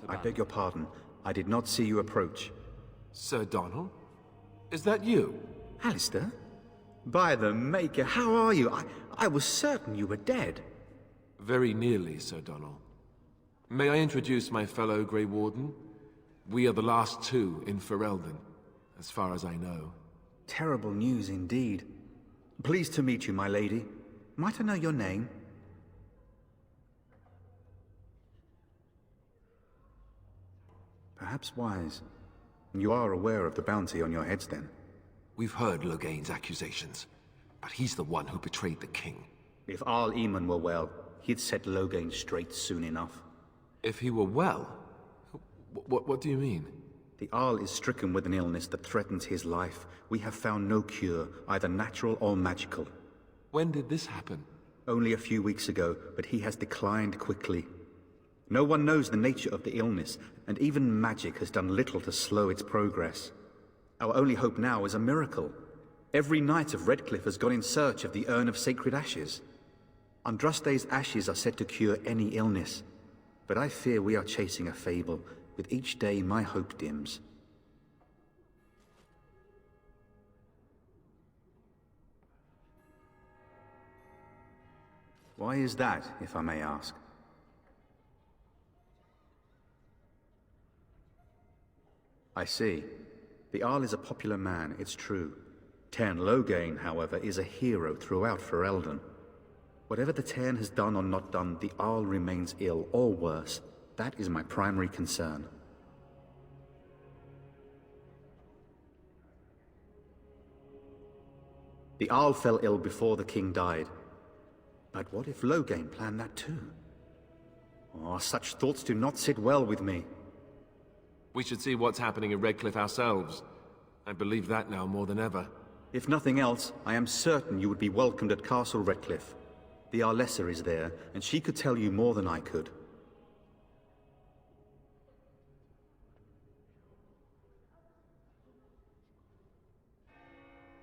I beg your pardon. I did not see you approach. Sir Donald? Is that you? Alistair? By the Maker, how are you? I was certain you were dead. Very nearly, Sir Donald. May I introduce my fellow Grey Warden? We are the last two in Ferelden, as far as I know. Terrible news indeed. Pleased to meet you, my lady. Might I know your name? Perhaps wise. You are aware of the bounty on your heads, then? We've heard Loghain's accusations, but he's the one who betrayed the king. If Jarl Eamon were well, he'd set Loghain straight soon enough. If he were well? What do you mean? The Jarl is stricken with an illness that threatens his life. We have found no cure, either natural or magical. When did this happen? Only a few weeks ago, but he has declined quickly. No one knows the nature of the illness, and even magic has done little to slow its progress. Our only hope now is a miracle. Every knight of Redcliffe has gone in search of the Urn of Sacred Ashes. Andraste's ashes are said to cure any illness, but I fear we are chasing a fable. With each day, my hope dims. Why is that, if I may ask? I see. The Jarl is a popular man, it's true. Tairn Loghain, however, is a hero throughout Ferelden. Whatever the Tairn has done or not done, the Jarl remains ill, or worse. That is my primary concern. The Jarl fell ill before the king died. But what if Loghain planned that too? Oh, such thoughts do not sit well with me. We should see what's happening in Redcliffe ourselves. I believe that now more than ever. If nothing else, I am certain you would be welcomed at Castle Redcliffe. The Arlessa is there, and she could tell you more than I could.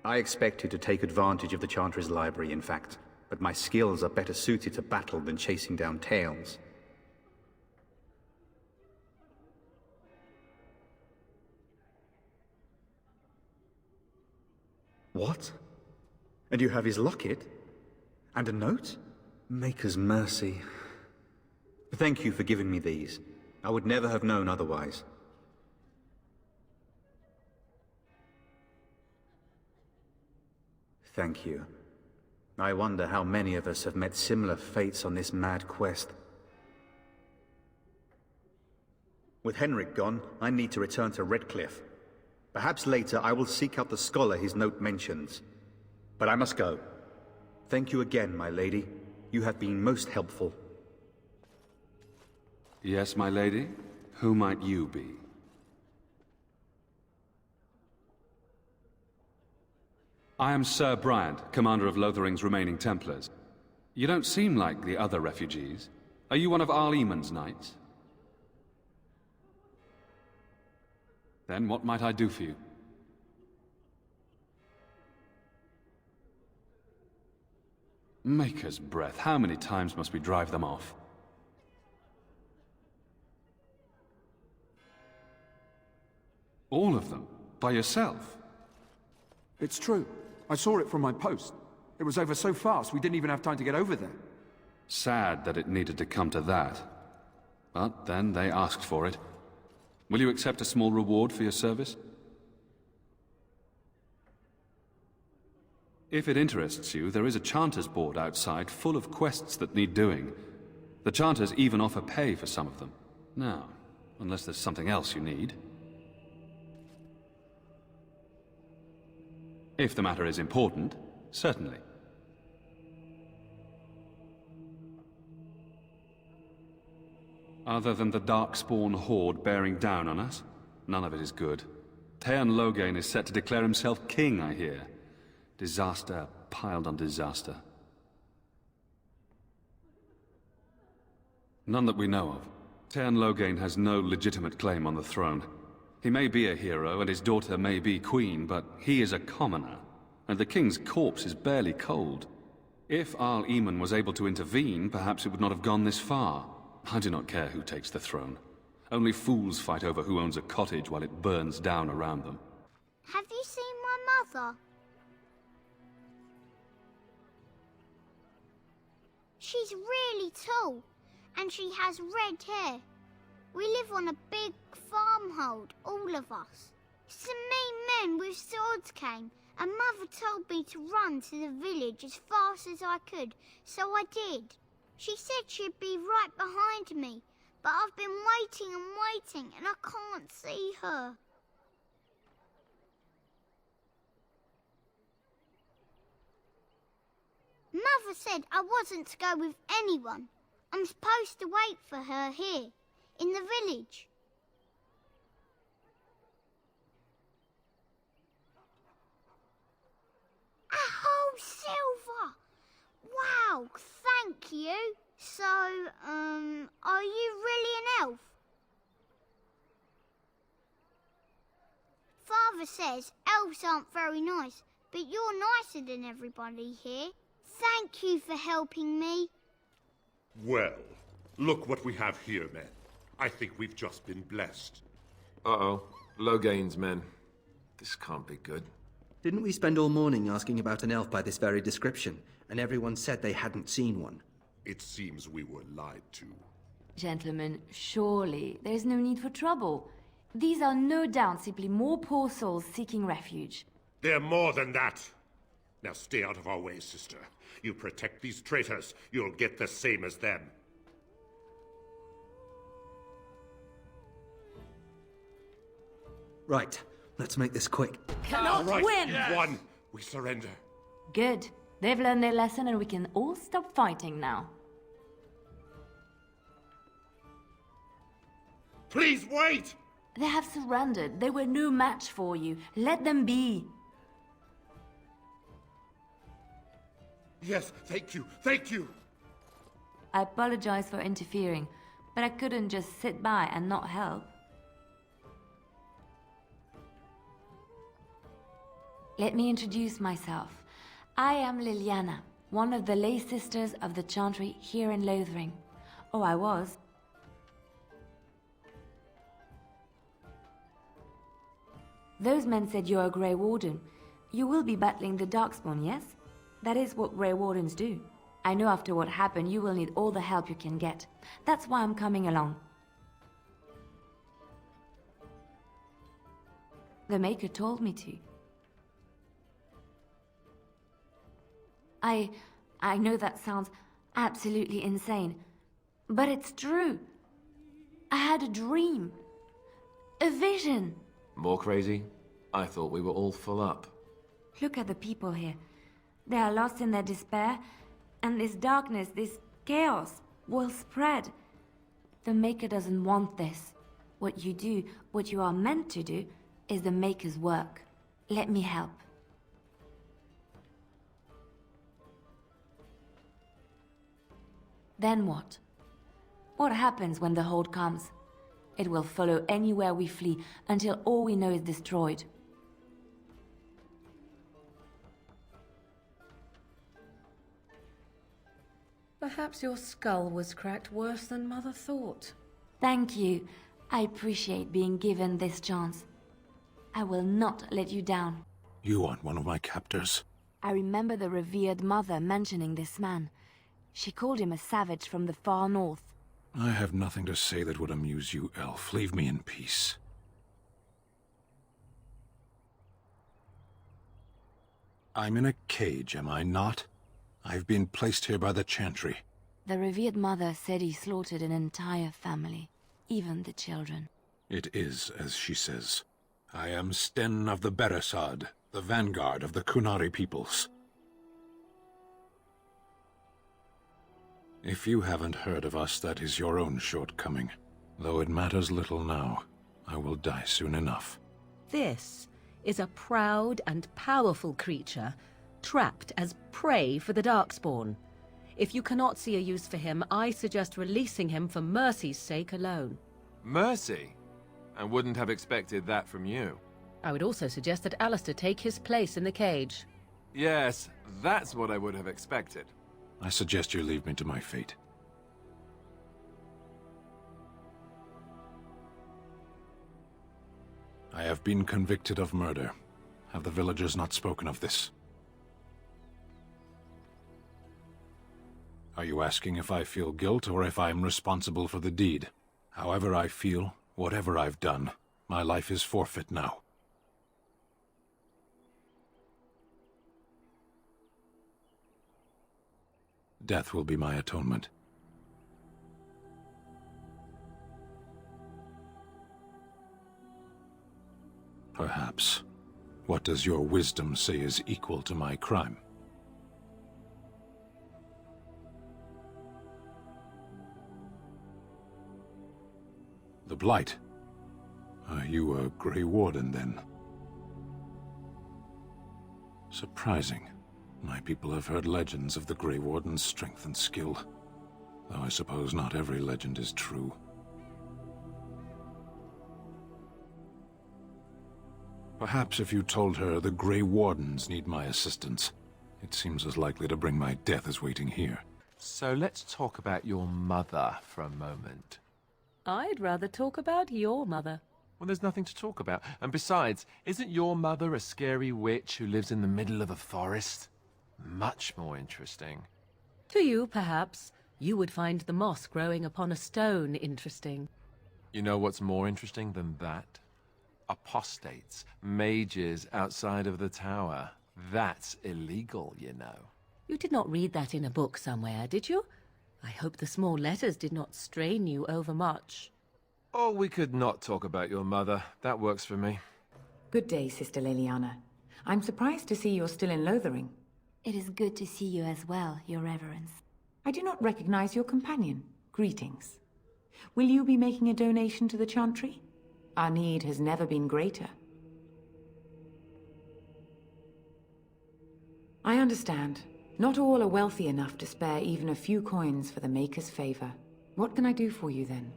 I expected to take advantage of the Chantry's library, in fact, but my skills are better suited to battle than chasing down tales. What? And you have his locket? And a note? Maker's mercy. Thank you for giving me these. I would never have known otherwise. Thank you. I wonder how many of us have met similar fates on this mad quest. With Henrik gone, I need to return to Redcliffe. Perhaps later I will seek out the scholar his note mentions. But I must go. Thank you again, my lady. You have been most helpful. Yes, my lady? Who might you be? I am Sir Bryant, commander of Lothering's remaining Templars. You don't seem like the other refugees. Are you one of Jarl Eamon's knights? Then what might I do for you? Maker's breath, how many times must we drive them off? All of them? By yourself? It's true. I saw it from my post. It was over so fast, we didn't even have time to get over there. Sad that it needed to come to that. But then they asked for it. Will you accept a small reward for your service? If it interests you, there is a Chanter's board outside full of quests that need doing. The Chanters even offer pay for some of them. Now, unless there's something else you need. If the matter is important, certainly. Other than the Darkspawn horde bearing down on us, none of it is good. Tairn Loghain is set to declare himself king, I hear. Disaster piled on disaster. None that we know of. Tairn Loghain has no legitimate claim on the throne. He may be a hero, and his daughter may be queen, but he is a commoner, and the king's corpse is barely cold. If Jarl Eamon was able to intervene, perhaps it would not have gone this far. I do not care who takes the throne. Only fools fight over who owns a cottage while it burns down around them. Have you seen my mother? She's really tall, and she has red hair. We live on a big farmhold, all of us. Some mean men with swords came, and Mother told me to run to the village as fast as I could, so I did. She said she'd be right behind me, but I've been waiting and waiting, and I can't see her. Mother said I wasn't to go with anyone. I'm supposed to wait for her here, in the village. A whole silver! Wow, thank you. So, are you really an elf? Father says elves aren't very nice, but you're nicer than everybody here. Thank you for helping me. Well, look what we have here, men. I think we've just been blessed. Uh-oh. Loghain's men. This can't be good. Didn't we spend all morning asking about an elf by this very description, and everyone said they hadn't seen one? It seems we were lied to. Gentlemen, surely there is no need for trouble. These are no doubt simply more poor souls seeking refuge. They're more than that. Now stay out of our way, sister. You protect these traitors, you'll get the same as them. Right, let's make this quick. Cannot win! Yes. One, we surrender. Good. They've learned their lesson and we can all stop fighting now. Please wait! They have surrendered. They were no match for you. Let them be. Yes, thank you, thank you! I apologize for interfering, but I couldn't just sit by and not help. Let me introduce myself. I am Liliana, one of the lay sisters of the Chantry here in Lothering. Oh, I was. Those men said you're a Grey Warden. You will be battling the Darkspawn, yes? That is what Grey Wardens do. I know after what happened you will need all the help you can get. That's why I'm coming along. The Maker told me to. I know that sounds absolutely insane, but it's true. I had a dream. A vision. More crazy? I thought we were all full up. Look at the people here. They are lost in their despair, and this darkness, this chaos, will spread. The Maker doesn't want this. What you do, what you are meant to do, is the Maker's work. Let me help. Then what? What happens when the Horde comes? It will follow anywhere we flee until all we know is destroyed. Perhaps your skull was cracked worse than Mother thought. Thank you. I appreciate being given this chance. I will not let you down. You aren't one of my captors. I remember the revered mother mentioning this man. She called him a savage from the far north. I have nothing to say that would amuse you, elf. Leave me in peace. I'm in a cage, am I not? I've been placed here by the Chantry. The revered mother said he slaughtered an entire family, even the children. It is as she says. I am Sten of the Beresad, the vanguard of the Kunari peoples. If you haven't heard of us, that is your own shortcoming. Though it matters little now, I will die soon enough. This is a proud and powerful creature, trapped as prey for the Darkspawn. If you cannot see a use for him, I suggest releasing him for mercy's sake alone. Mercy? I wouldn't have expected that from you. I would also suggest that Alistair take his place in the cage. Yes, that's what I would have expected. I suggest you leave me to my fate. have been convicted of murder. Have the villagers not spoken of this? Are you asking if I feel guilt or if I am responsible for the deed? However I feel, whatever I've done, my life is forfeit now. Death will be my atonement. Perhaps. What does your wisdom say is equal to my crime? The Blight. Are you a Grey Warden, then? Surprising. My people have heard legends of the Grey Warden's strength and skill. Though I suppose not every legend is true. Perhaps if you told her the Grey Wardens need my assistance, it seems as likely to bring my death as waiting here. So let's talk about your mother for a moment. I'd rather talk about your mother. Well, there's nothing to talk about. And besides, isn't your mother a scary witch who lives in the middle of a forest? Much more interesting. To you, perhaps. You would find the moss growing upon a stone interesting. You know what's more interesting than that? Apostates, mages outside of the tower. That's illegal, you know. You did not read that in a book somewhere, did you? I hope the small letters did not strain you overmuch. Oh, we could not talk about your mother. That works for me. Good day, Sister Leliana. I'm surprised to see you're still in Lothering. It is good to see you as well, Your Reverence. I do not recognize your companion. Greetings. Will you be making a donation to the Chantry? Our need has never been greater. I understand. Not all are wealthy enough to spare even a few coins for the Maker's favor. What can I do for you then?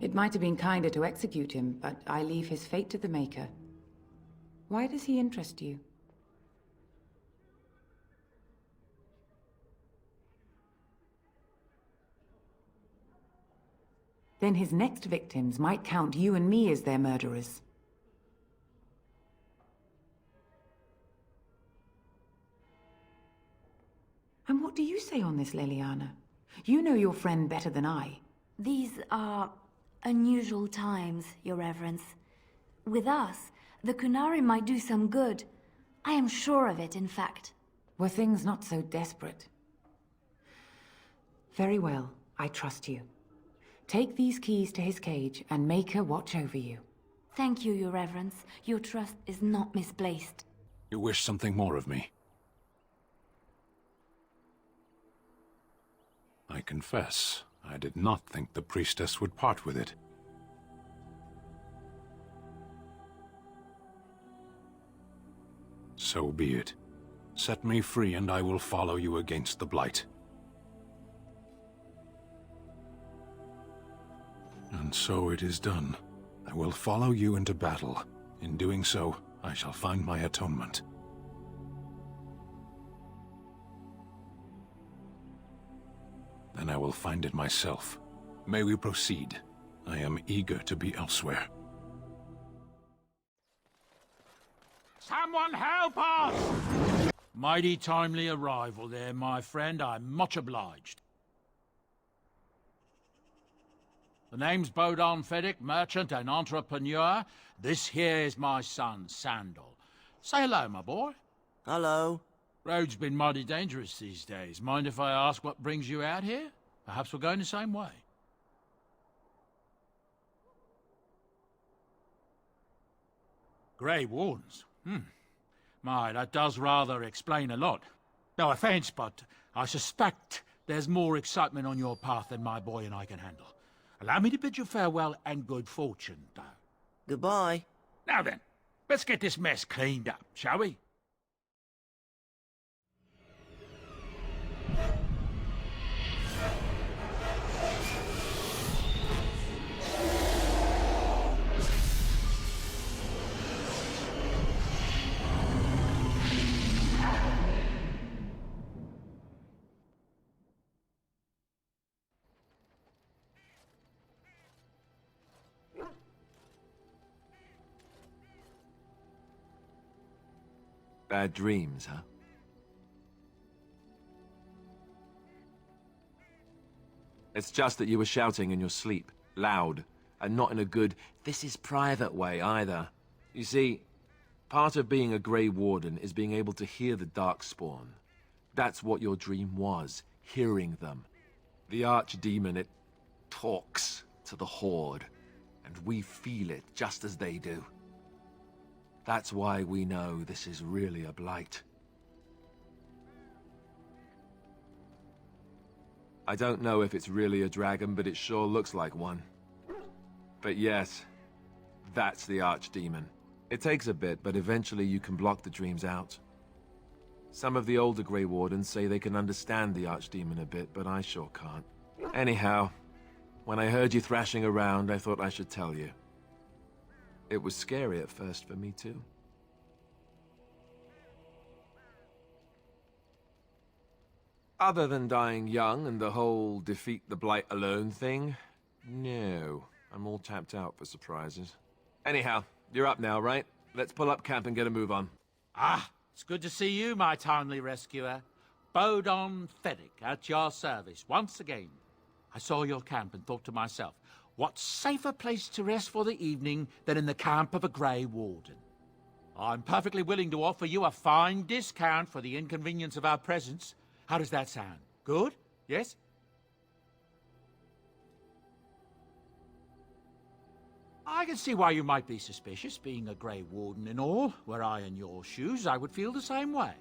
It might have been kinder to execute him, but I leave his fate to the Maker. Why does he interest you? Then his next victims might count you and me as their murderers. And what do you say on this, Leliana? You know your friend better than I. These are unusual times, Your Reverence. With us, the Qunari might do some good. I am sure of it, in fact. Were things not so desperate? Very well, I trust you. Take these keys to his cage and make her watch over you. Thank you, Your Reverence. Your trust is not misplaced. You wish something more of me? I confess, I did not think the priestess would part with it. So be it. Set me free and I will follow you against the Blight. And so it is done. I will follow you into battle. In doing so, I shall find my atonement. Then I will find it myself. May we proceed? I am eager to be elsewhere. Someone help us! Mighty timely arrival there, my friend. I'm much obliged. The name's Bodon Feddick, merchant and entrepreneur. This here is my son, Sandal. Say hello, my boy. Hello. Road's been mighty dangerous these days. Mind if I ask what brings you out here? Perhaps we're going the same way. Grey Wardens? My, that does rather explain a lot. No offense, but I suspect there's more excitement on your path than my boy and I can handle. Allow me to bid you farewell and good fortune, though. Goodbye. Now then, let's get this mess cleaned up, shall we? Bad dreams, huh? It's just that you were shouting in your sleep, loud, and not in a good, this is private way either. You see, part of being a Grey Warden is being able to hear the Darkspawn. That's what your dream was, hearing them. The Archdemon, it talks to the Horde, and we feel it just as they do. That's why we know this is really a Blight. I don't know if it's really a dragon, but it sure looks like one. But yes, that's the Archdemon. It takes a bit, but eventually you can block the dreams out. Some of the older Grey Wardens say they can understand the Archdemon a bit, but I sure can't. Anyhow, when I heard you thrashing around, I thought I should tell you. It was scary at first for me too. Other than dying young and the whole defeat the Blight alone thing, no. I'm all tapped out for surprises. Anyhow, you're up now, right? Let's pull up camp and get a move on. Ah, it's good to see you, my timely rescuer. Bodon Fennick, at your service, once again. I saw your camp and thought to myself, what safer place to rest for the evening than in the camp of a Grey Warden? I'm perfectly willing to offer you a fine discount for the inconvenience of our presence. How does that sound? Good? Yes? I can see why you might be suspicious, being a Grey Warden and all. Were I in your shoes, I would feel the same way.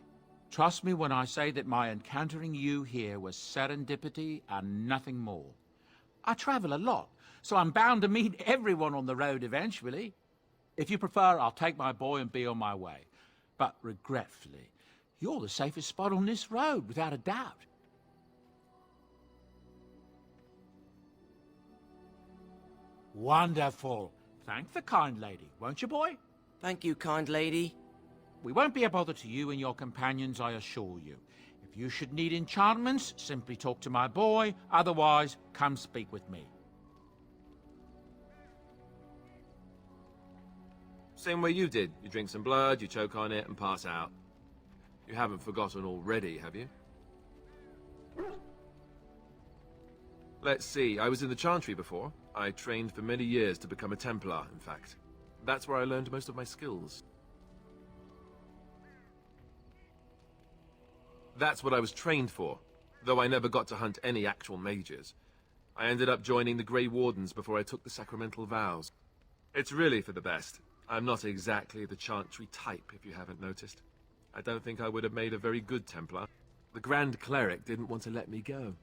Trust me when I say that my encountering you here was serendipity and nothing more. I travel a lot, so I'm bound to meet everyone on the road eventually. If you prefer, I'll take my boy and be on my way. But regretfully, you're the safest spot on this road, without a doubt. Wonderful. Thank the kind lady, won't you, boy? Thank you, kind lady. We won't be a bother to you and your companions, I assure you. If you should need enchantments, simply talk to my boy. Otherwise, come speak with me. Same way you did. You drink some blood, you choke on it, and pass out. You haven't forgotten already, have you? Let's see, I was in the Chantry before. I trained for many years to become a Templar, in fact. That's where I learned most of my skills. That's what I was trained for, though I never got to hunt any actual mages. I ended up joining the Grey Wardens before I took the sacramental vows. It's really for the best. I'm not exactly the Chantry type, if you haven't noticed. I don't think I would have made a very good Templar. The Grand Cleric didn't want to let me go.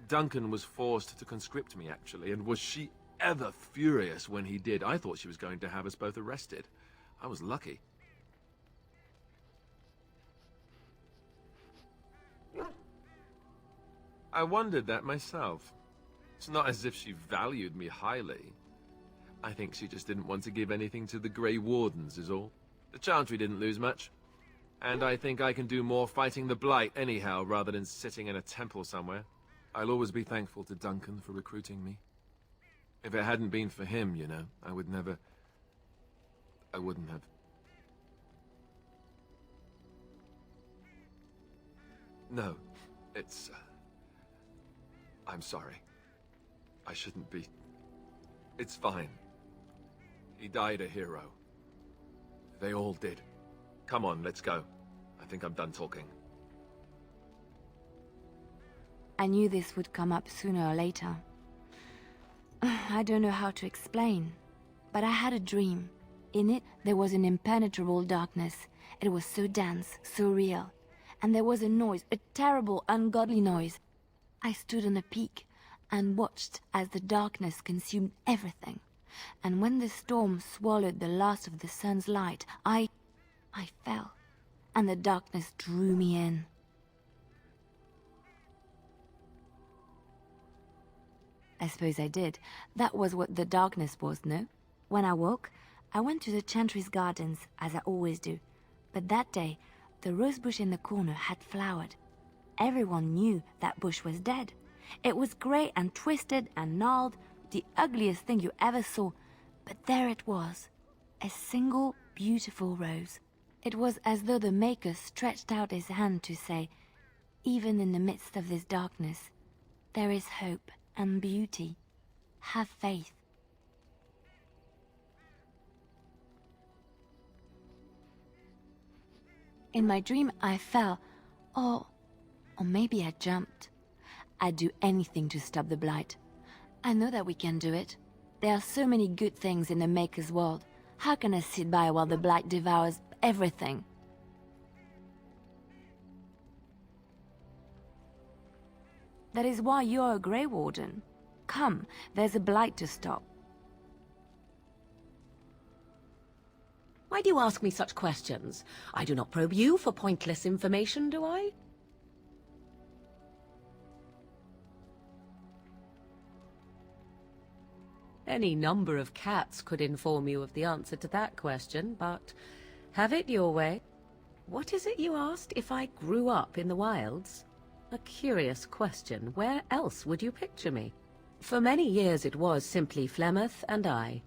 Duncan was forced to conscript me, actually, and was she ever furious when he did. I thought she was going to have us both arrested. I was lucky. I wondered that myself. It's not as if she valued me highly. I think she just didn't want to give anything to the Grey Wardens, is all. The Chantry didn't lose much. And I think I can do more fighting the Blight anyhow, rather than sitting in a temple somewhere. I'll always be thankful to Duncan for recruiting me. If it hadn't been for him, you know, I wouldn't have... No, it's... I'm sorry. I shouldn't be... It's fine. He died a hero. They all did. Come on, let's go. I think I'm done talking. I knew this would come up sooner or later. I don't know how to explain, but I had a dream. In it, there was an impenetrable darkness. It was so dense, so real. And there was a noise, a terrible, ungodly noise. I stood on a peak and watched as the darkness consumed everything. And when the storm swallowed the last of the sun's light, I fell, and the darkness drew me in. I suppose I did. That was what the darkness was, no? When I woke, I went to the Chantry's gardens, as I always do. But that day, the rosebush in the corner had flowered. Everyone knew that bush was dead. It was grey and twisted and gnarled, the ugliest thing you ever saw. But there it was, a single beautiful rose. It was as though the Maker stretched out his hand to say, even in the midst of this darkness, there is hope and beauty. Have faith. In my dream, I fell, or maybe I jumped. I'd do anything to stop the Blight. I know that we can do it. There are so many good things in the Maker's world. How can I sit by while the Blight devours everything? That is why you're a Grey Warden. Come, there's a Blight to stop. Why do you ask me such questions? I do not probe you for pointless information, do I? Any number of cats could inform you of the answer to that question, but have it your way. What is it you asked if I grew up in the wilds? A curious question. Where else would you picture me? For many years it was simply Flemeth and I.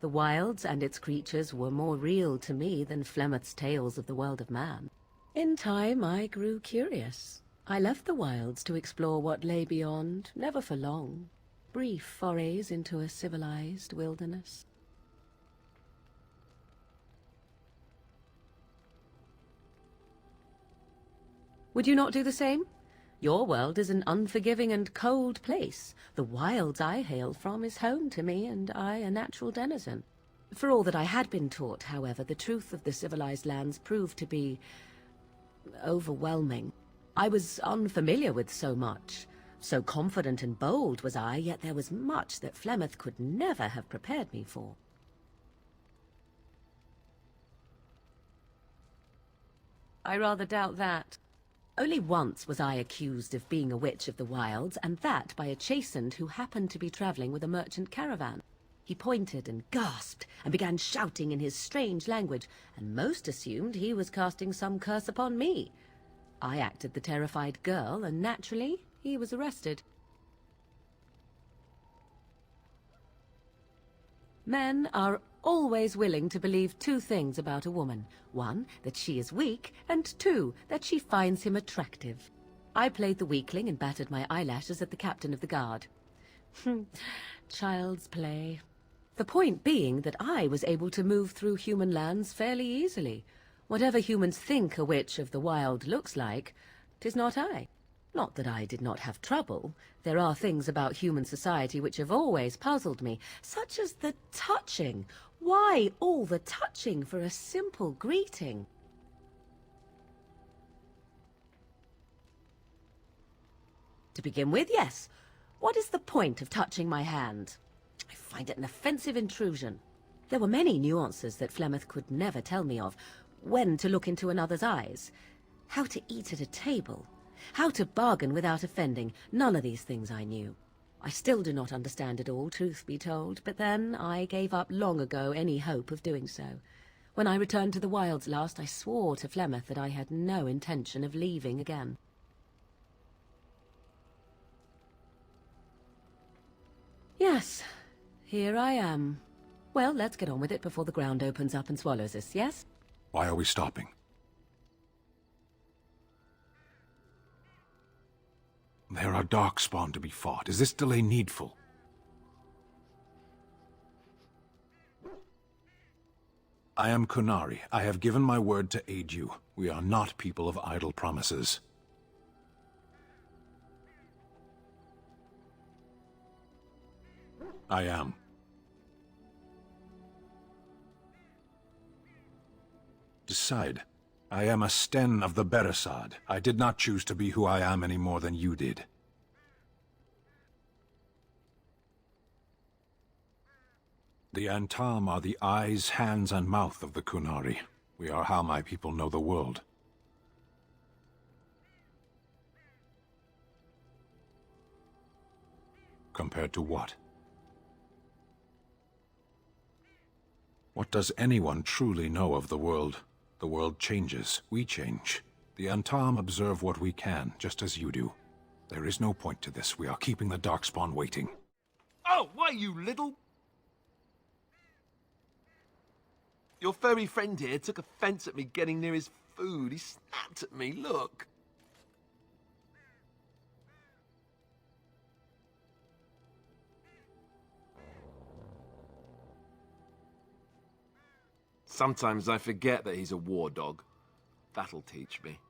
The wilds and its creatures were more real to me than Flemeth's tales of the world of man. In time I grew curious. I left the wilds to explore what lay beyond, never for long. Brief forays into a civilized wilderness. Would you not do the same? Your world is an unforgiving and cold place. The wilds I hail from is home to me, and I a natural denizen. For all that I had been taught, however, the truth of the civilized lands proved to be overwhelming. I was unfamiliar with so much. So confident and bold was I, yet there was much that Flemeth could never have prepared me for. I rather doubt that. Only once was I accused of being a witch of the wilds, and that by a chastened who happened to be traveling with a merchant caravan. He pointed and gasped, and began shouting in his strange language, and most assumed he was casting some curse upon me. I acted the terrified girl, and naturally, he was arrested. Men are always willing to believe two things about a woman. One, that she is weak, and two, that she finds him attractive. I played the weakling and battered my eyelashes at the captain of the guard. Child's play. The point being that I was able to move through human lands fairly easily. Whatever humans think a witch of the wild looks like, 'tis not I. Not that I did not have trouble. There are things about human society which have always puzzled me, such as the touching. Why all the touching for a simple greeting? To begin with, yes. What is the point of touching my hand? I find it an offensive intrusion. There were many nuances that Flemeth could never tell me of. When to look into another's eyes. How to eat at a table. How to bargain without offending. None of these things I knew. I still do not understand it all, truth be told, but then I gave up long ago any hope of doing so. When I returned to the wilds last, I swore to Flemeth that I had no intention of leaving again. Yes, here I am. Well, let's get on with it before the ground opens up and swallows us, yes? Why are we stopping? There are Darkspawn to be fought. Is this delay needful? I am Kunari. I have given my word to aid you. We are not people of idle promises. I am. Decide. I am a Sten of the Beresad. I did not choose to be who I am any more than you did. The Antam are the eyes, hands, and mouth of the Kunari. We are how my people know the world. Compared to what? What does anyone truly know of the world? The world changes. We change. The Antam observe what we can, just as you do. There is no point to this. We are keeping the Darkspawn waiting. Oh, why, you little... Your furry friend here took offense at me getting near his food. He snapped at me, look. Sometimes I forget that he's a war dog. That'll teach me.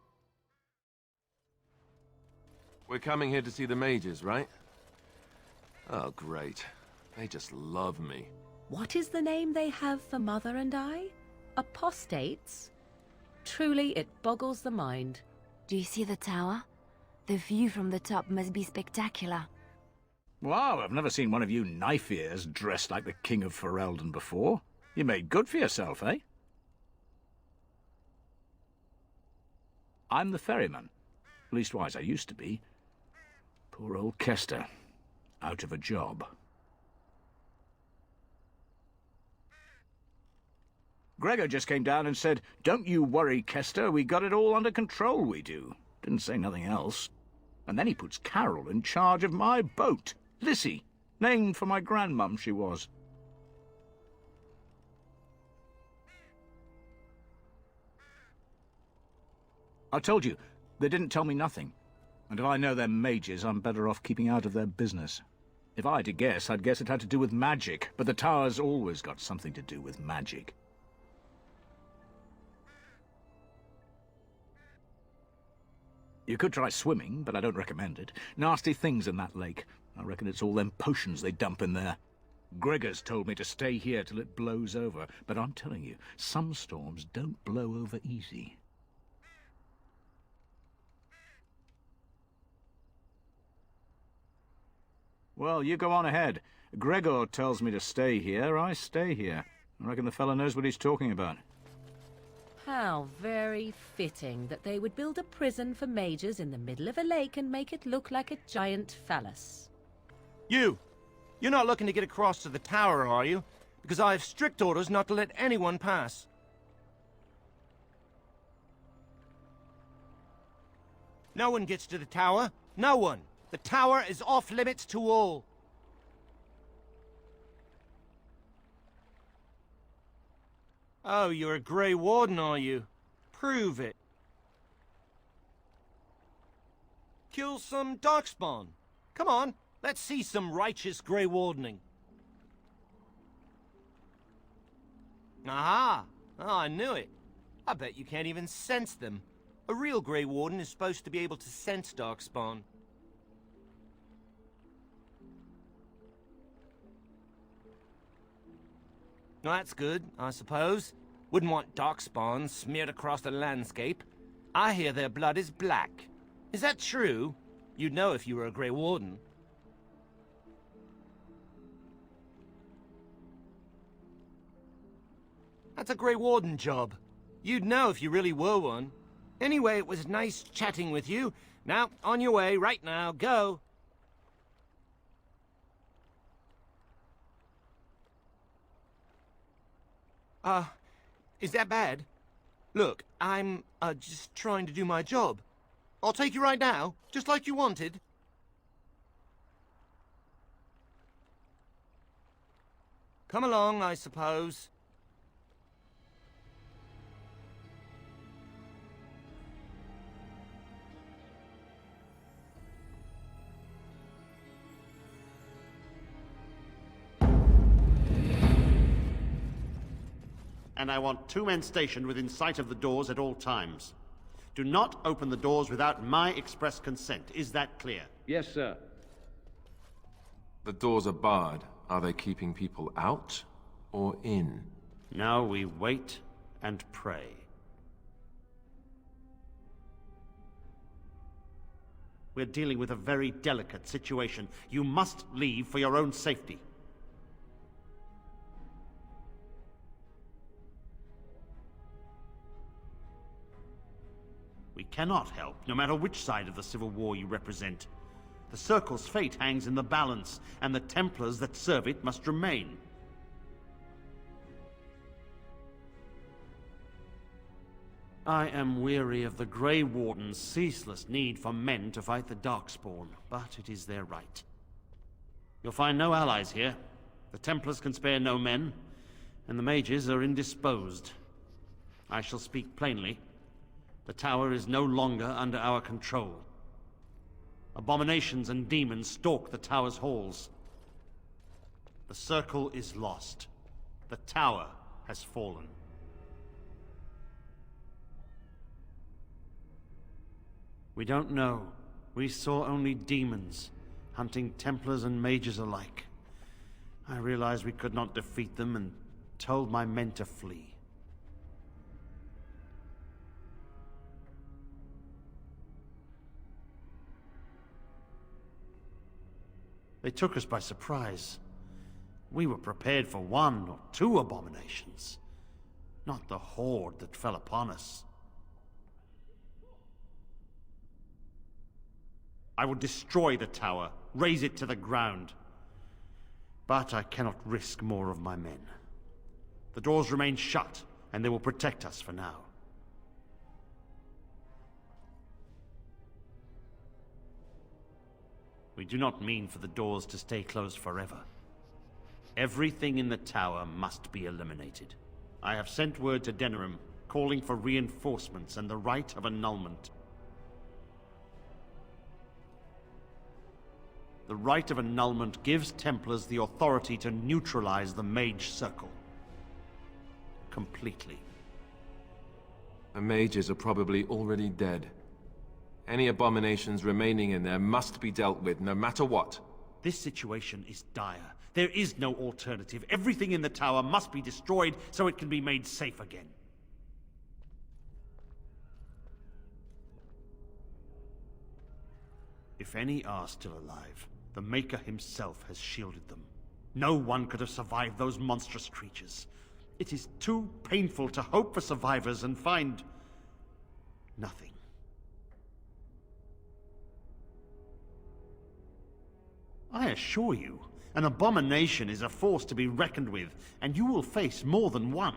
We're coming here to see the mages, right? Oh, great. They just love me. What is the name they have for Mother and I? Apostates? Truly, it boggles the mind. Do you see the tower? The view from the top must be spectacular. Wow, I've never seen one of you knife-ears dressed like the King of Ferelden before. You made good for yourself, eh? I'm the ferryman. Leastwise, I used to be. Poor old Kester. Out of a job. Gregor just came down and said, "Don't you worry, Kester, we got it all under control, we do." Didn't say nothing else. And then he puts Carol in charge of my boat. Lissy, named for my grandmum she was. I told you, they didn't tell me nothing. And if I know they're mages, I'm better off keeping out of their business. If I had to guess, I'd guess it had to do with magic, but the tower's always got something to do with magic. You could try swimming, but I don't recommend it. Nasty things in that lake. I reckon it's all them potions they dump in there. Gregor's told me to stay here till it blows over, but I'm telling you, some storms don't blow over easy. Well, you go on ahead. Gregor tells me to stay here, I stay here. I reckon the fella knows what he's talking about. How very fitting that they would build a prison for mages in the middle of a lake and make it look like a giant phallus. You're not looking to get across to the tower, are you? Because I have strict orders not to let anyone pass. No one gets to the tower. No one. The tower is off limits to all. Oh, you're a Grey Warden, are you? Prove it. Kill some Darkspawn. Come on, let's see some righteous Grey Wardening. Aha! Oh, I knew it. I bet you can't even sense them. A real Grey Warden is supposed to be able to sense Darkspawn. Well, that's good, I suppose. Wouldn't want Darkspawn smeared across the landscape. I hear their blood is black. Is that true? You'd know if you were a Grey Warden. That's a Grey Warden job. You'd know if you really were one. Anyway, it was nice chatting with you. Now, on your way, right now, go. Is that bad? Look, I'm, just trying to do my job. I'll take you right now, just like you wanted. Come along, I suppose. And I want 2 men stationed within sight of the doors at all times. Do not open the doors without my express consent. Is that clear? Yes, sir. The doors are barred. Are they keeping people out or in? Now we wait and pray. We're dealing with a very delicate situation. You must leave for your own safety. We cannot help, no matter which side of the civil war you represent. The Circle's fate hangs in the balance, and the Templars that serve it must remain. I am weary of the Grey Wardens' ceaseless need for men to fight the Darkspawn, but it is their right. You'll find no allies here. The Templars can spare no men, and the mages are indisposed. I shall speak plainly. The tower is no longer under our control. Abominations and demons stalk the tower's halls. The circle is lost. The tower has fallen. We don't know. We saw only demons, hunting Templars and mages alike. I realized we could not defeat them and told my men to flee. They took us by surprise. We were prepared for 1 or 2 abominations, not the horde that fell upon us. I will destroy the tower, raze it to the ground. But I cannot risk more of my men. The doors remain shut, and they will protect us for now. We do not mean for the doors to stay closed forever. Everything in the tower must be eliminated. I have sent word to Denerim, calling for reinforcements and the right of annulment. The right of annulment gives Templars the authority to neutralize the Mage Circle. Completely. The mages are probably already dead. Any abominations remaining in there must be dealt with, no matter what. This situation is dire. There is no alternative. Everything in the tower must be destroyed so it can be made safe again. If any are still alive, the Maker himself has shielded them. No one could have survived those monstrous creatures. It is too painful to hope for survivors and find nothing. I assure you, an abomination is a force to be reckoned with, and you will face more than one.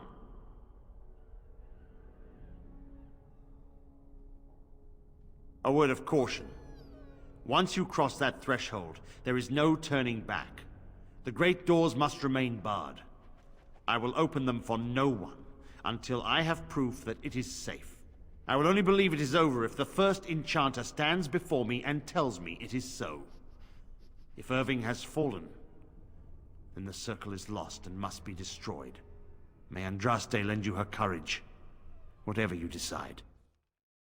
A word of caution. Once you cross that threshold, there is no turning back. The great doors must remain barred. I will open them for no one, until I have proof that it is safe. I will only believe it is over if the first enchanter stands before me and tells me it is so. If Irving has fallen, then the circle is lost and must be destroyed. May Andraste lend you her courage, whatever you decide.